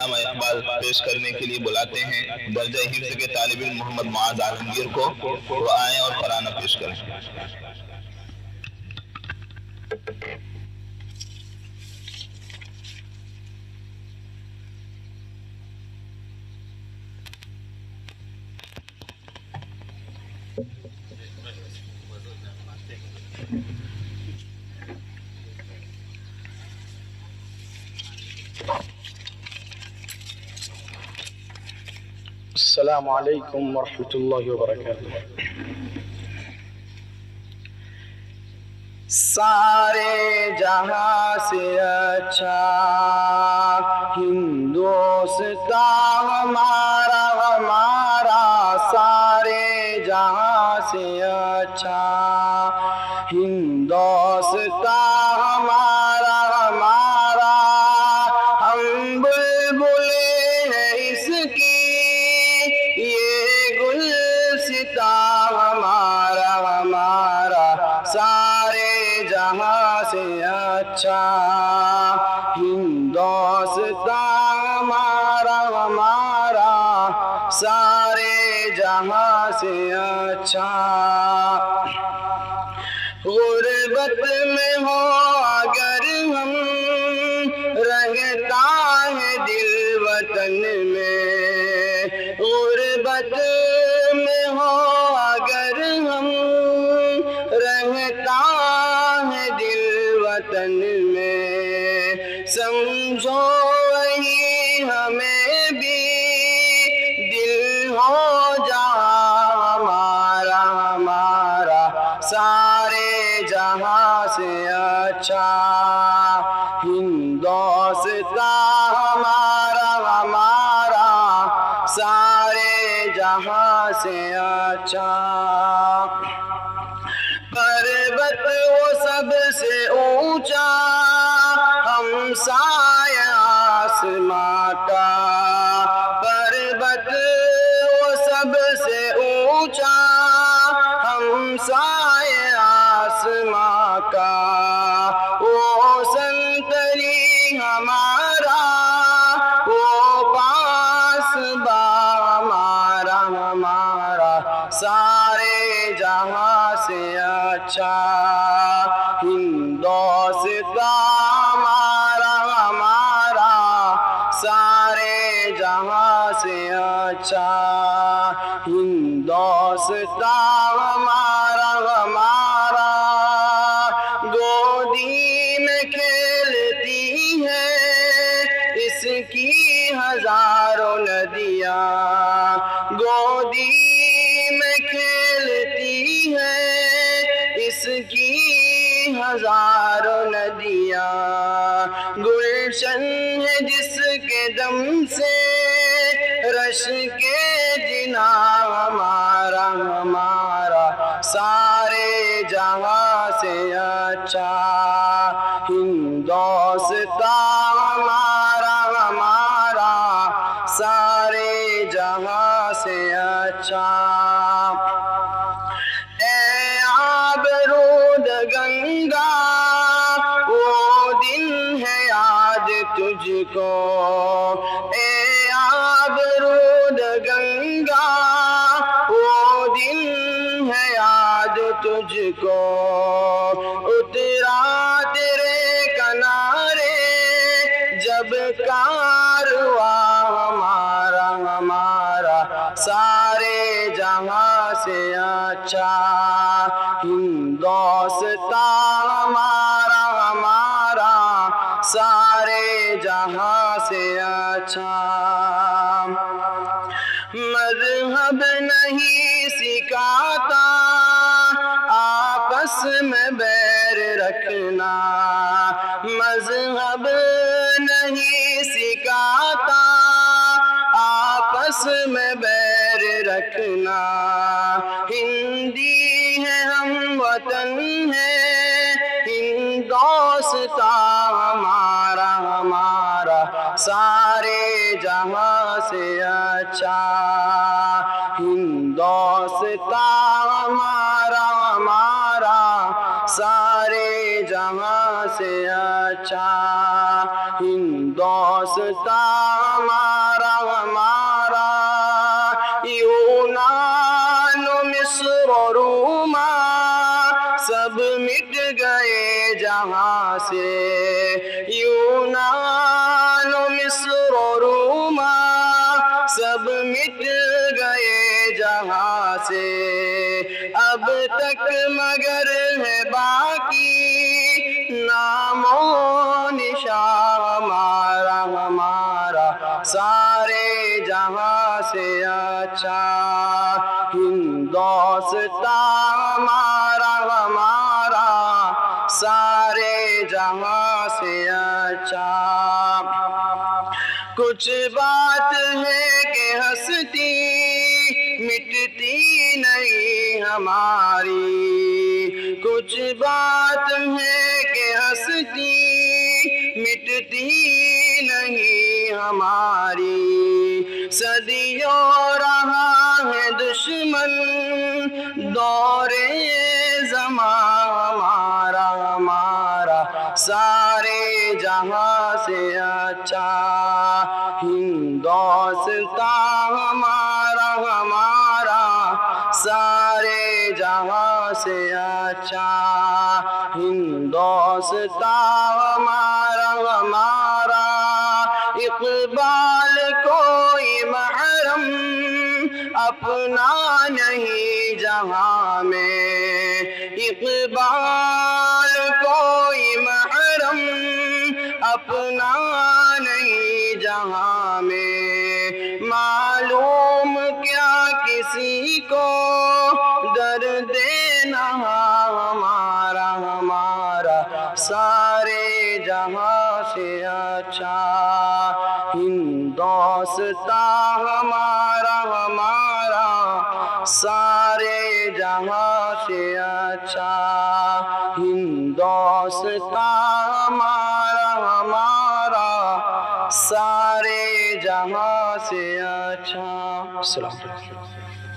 علامہ اقبال پیش کرنے کے لیے بلاتے ہیں درجہ حفظ کے طالب علم محمد معاذ عالمگیر کو، وہ آئیں اور ترانہ پیش کریں۔ السلام علیکم ورحمۃ اللہ وبرکاتہ۔ سارے جہاں سے اچھا ہندوستان ہمارا ہمارا، سارے جہاں سے اچھا ہندوستان ہمارا ہمارا، ہم بلبلیں ہیں اس کی یہ گلستان ہمارا ہمارا، سارے جہاں سے اچھا ہندوستان ہمارا ہمارا، سارے جہاں سے اچھا۔ غربت میں ہو اگر ہم رہتا ہے دل وطن میں، غربت میں ہو اگر ہم رہتا ہے دل وطن میں، سمجھو وہی ہمیں بھی دل ہو جا ہمارا ہمارا، سارے جہاں سے اچھا ہندوستان ہمارا ہمارا، سارے جہاں سے اچھا۔ پروت وہ سب سے اونچا ہمسایہ آسماں کا، پروت وہ سب سے اونچا ہمسایہ آسماں کا، وہ سنتری ہمارا وہ پاس با ہمارا ہمارا، سارے جہاں سے اچھا ہندوستان ہمارا ہمارا، سارے جہاں سے اچھا ہندوستان ہمارا ہمارا۔ گودی میں کھیلتی ہے اس کی ہزاروں ندیاں، گودی میں کھیلتی ہے اس کی ہزاروں ندیاں، گلشن ہے جس کے دم سے رش کے جنا ہمارا ہمارا، سارے جہاں سے اچھا ہندوستان ہمارا ہمارا، سارے جہاں سے اچھا۔ اے آبرود گنگا وہ دن ہے یاد تجھ کو، اے آبرود گنگا وہ دن ہے یاد تجھ کو، اترا تیرے کنارے جب کارواں ہمارا ہمارا، سارے جہاں سے اچھا ہندوستان ہمارا ہمارا، سارے جہاں سے اچھا۔ مذہب نہیں سکھاتا آپس میں بیر رکھنا، مذہب نہیں سکھاتا آپس میں بیر رکھنا، ہندی ہے ہم وطن ہے ہندوستان ہمارا ہمارا، سارے جہاں سے اچھا ہندوستان ہمارا ہمارا، سارے جہاں سے اچھا ہندوستان تک مگر ہے باقی نام و نشان ہمارا ہمارا سارے جہاں سے اچھا ہندوستان ہمارا ہمارا سارے جہاں سے اچھا کچھ بات ہے کہ ہستی مٹتی نہیں ہماری کچھ بات ہے کہ ہستی مٹتی نہیں ہماری صدیوں رہا ہے دشمن دور زمان ہمارا ہمارا سارے جہاں سے اچھا ہندوستان ہمارا ہمارا سارے جہاں سے اچھا ہندوستان ہمارا ہمارا اقبال کوئی محرم اپنا نہیں جہاں میں اقبال کوئی محرم اپنا نہیں جہاں میں معلوم کیا کسی کو درد نہاں ہمارا ہمارا سارے جہاں سے اچھا ہندوستان ہمارا ہمارا سارے جہاں سے اچھا ہندوستان ہمارا ہمارا سارے جہاں سے اچھا السلام علیکم